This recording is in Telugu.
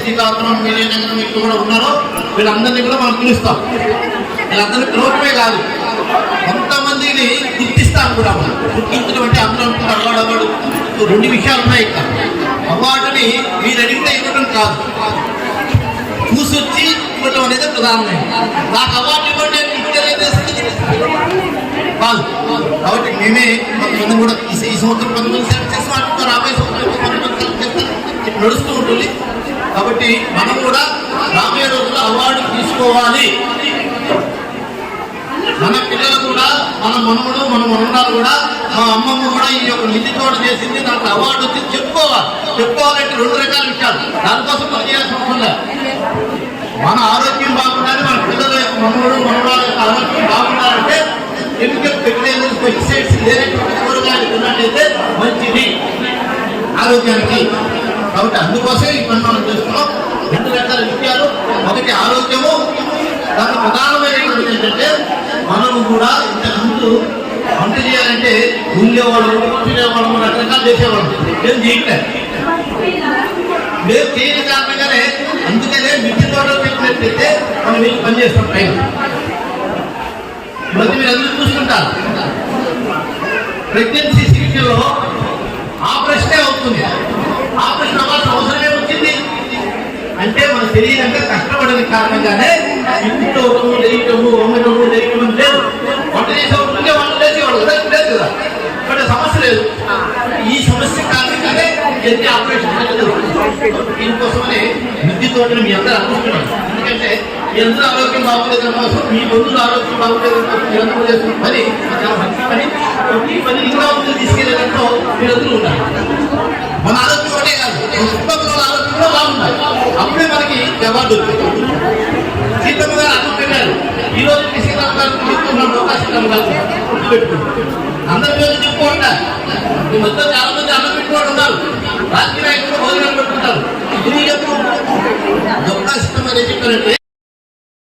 శ్రీకాకుళం విజయనగరం ఇక్కడ కూడా ఉన్నారో వీళ్ళందరినీ కూడా మనం పిలుస్తాం. వీళ్ళందరినీ పిలవటమే కాదు, కొంతమందిని గుర్తిస్తాం కూడా. మనం గుర్తించడం అంటే అందరూ అనుకుంటారు అవార్డు. రెండు విషయాలు ఉన్నాయి ఇక్కడ. అవార్డుని మీరు అడిగితే ఇవ్వడం కాదు, చూసొచ్చి ఇవ్వటం అనేది ప్రధానమైనది. నాకు అవార్డు ఇవ్వండి ఇచ్చేది కాదు. కాబట్టి మేమే కొంతమంది కూడా ఈ సంవత్సరం 10 సెలెక్ట్ చేసి వాటితో రాబోయే సంవత్సరం 10 సెలెక్ట్ చేస్తారు, నడుస్తూ ఉంటుంది. కాబట్టి మనం కూడా రాబోయే రోజుల్లో అవార్డు తీసుకోవాలి. మన పిల్లలు కూడా, మన మనముడు మన మనవరాలు కూడా, మా అమ్మమ్మ కూడా ఈ యొక్క నిధి తోట చేసింది, నాకు అవార్డు వచ్చి చెప్పుకోవాలంటే 2 రకాల విషయాలు. దానికోసం మనం చేయాల్సిన అవసరం లేదు. మన ఆరోగ్యం బాగుండాలి, మన పిల్లల యొక్క మనముడు మనవరాల యొక్క ఆరోగ్యం బాగుండాలంటే కెమికల్ ఫెర్టిలైజర్స్, పెస్టిసైడ్స్ లేనటువంటి కూరగాయలు తిన్నట్టయితే మంచిది ఆరోగ్యానికి. కాబట్టి అందుకోసమే ఈ పని మనం చేస్తున్నాం. 2 రకాల విషయాలు. ఒకటి ఆరోగ్యము, దాని ప్రధానమైనటువంటి ఏంటంటే మనము కూడా ఇంతకుముందు వంట చేయాలంటే ఉండేవాళ్ళు, తినేవాళ్ళు, రకరకాలు చేసేవాళ్ళు. నేను చేయట్లేదు, మేము చేయని కారణంగానే అందుకనే మిట్టి తోటలో పెట్టినట్లయితే మనం వెళ్ళి పని చేస్తాం. టైం మళ్ళీ మీరు అందరూ చూసుకుంటారు. ప్రెగ్నెన్సీ సీట్లో ఆపరేషనే అవుతుంది. ఆపరేషన్ అవ్వాల్సిన అవసరమే వచ్చింది అంటే మన శరీరం కష్టపడిన కారణంగానే ఇంట్లో లేయటము, వంగటము, లేయటం లేదు. వంట చేసేవాళ్ళే వంట చేసేవాళ్ళు కదా, లేదు కదా. బట్ సమస్య లేదు. ఈ సమస్య కారణంగానే ఎన్ని ఆపరేషన్ దీనికోసమని మిద్ది తోటను మీ అందరూ అనుకుంటున్నాను. ఎందుకంటే మీ అందరూ ఆరోగ్యం బాగుండేదాని కోసం, మీ బంధువులు ఆరోగ్యం బాగుండేదాని కోసం మీరందరూ చేస్తున్న పని చాలా మంచి పని. ఈ పని ఇంకా ముందు తీసుకెళ్లేదంటూ మీరందరూ ఉన్నారు. మన ఆరోగ్యం ఒకటే కాదు, చుట్టుపక్కల ఆరోగ్యం కూడా బాగుండాలి. అప్పుడే మనకి అవార్డు వస్తుంది. సీతమ్మ గారు అనుకుంటున్నారు, ఈ రోజు సీతమ్మ గారు చెప్తున్నాడు, సీతమ్మ గారు గుర్తుపెట్టుకుంటారు. అందరి పేరు చెప్పుకుంటా. ఈ మొత్తం చాలా మంది అన్నం పెట్టుకోవడం ఉన్నారు, రాజకీయ నాయకులు భోజనాలు పెట్టుకుంటారు. ఇది ఎప్పుడు సీతమ్మ గారు చెప్పారంటే